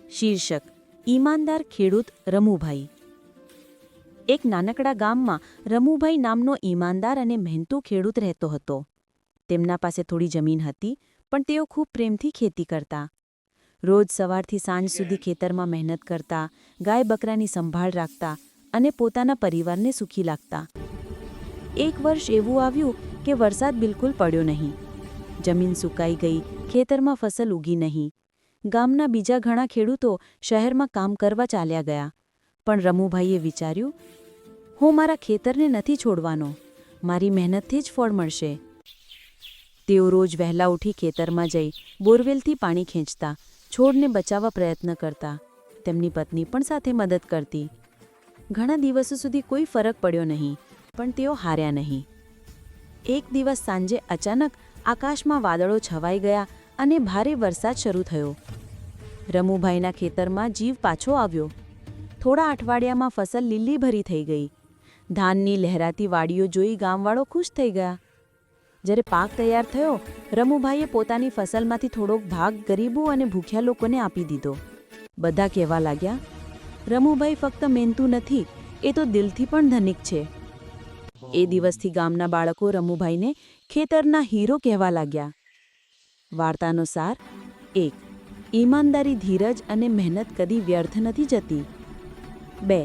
શીર્ષક: ઈમાનદાર ખેડૂત રમુભાઈ. એક નાનકડા ગામમાં રમુભાઈ નામનો ઈમાનદાર અને મહેનતુ ખેડૂત રહેતો હતો. તેમના પાસે થોડી જમીન હતી, પણ તેઓ ખૂબ પ્રેમથી ખેતી કરતા. રોજ સવારથી સાંજ સુધી ખેતરમાં મહેનત કરતા, ગાય બકરાની સંભાળ રાખતા અને પોતાના પરિવારને સુખી લાગતા. એક વર્ષ એવું આવ્યું કે વરસાદ બિલકુલ પડ્યો નહીં. જમીન સુકાઈ ગઈ, ખેતરમાં ફસલ ઉગી નહીં. ગામના બીજા ઘણા ખેડૂતો શહેરમાં કામ કરવા ચાલ્યા ગયા, પણ રમુભાઈએ વિચાર્યું, હું મારા ખેતરને નથી છોડવાનો, મારી મહેનતથી જ ફળ મળશે. તેઓ રોજ વહેલા ઉઠી ખેતરમાં જઈ બોરવેલથી પાણી ખેંચતા, છોડને બચાવવા પ્રયત્ન કરતા. તેમની પત્ની પણ સાથે મદદ કરતી. ઘણા દિવસો સુધી કોઈ ફરક પડ્યો નહીં, પણ તેઓ હાર્યા નહીં. એક દિવસ સાંજે અચાનક આકાશમાં વાદળો છવાઈ ગયા અને ભારે વરસાદ શરૂ થયો. રમુભાઈના ખેતરમાં જીવ પાછો આવ્યો. થોડા અઠવાડિયામાં ફસલ લીલીભરી થઈ ગઈ. ધાનની લહેરાતી વાડીઓ જોઈ ગામવાળો ખુશ થઈ ગયા. જ્યારે પાક તૈયાર થયો, રમુભાઈએ પોતાની ફસલમાંથી થોડોક ભાગ ગરીબો અને ભૂખ્યા લોકોને આપી દીધો. બધા કહેવા લાગ્યા, રમુભાઈ ફક્ત મહેનતુ નથી, એ તો દિલથી પણ ધનિક છે. એ દિવસથી ગામના બાળકો રમુભાઈને ખેતરના હીરો કહેવા લાગ્યા. વાર્તાનો સાર: 1. ઈમાનદારી, ધીરજ અને મહેનત કદી વ્યર્થ નથી જતી. 2.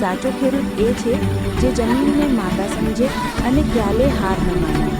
સાચો ખેડૂત એ છે જે જમીનને માતા સમજે અને ક્યારેય હાર ન માને.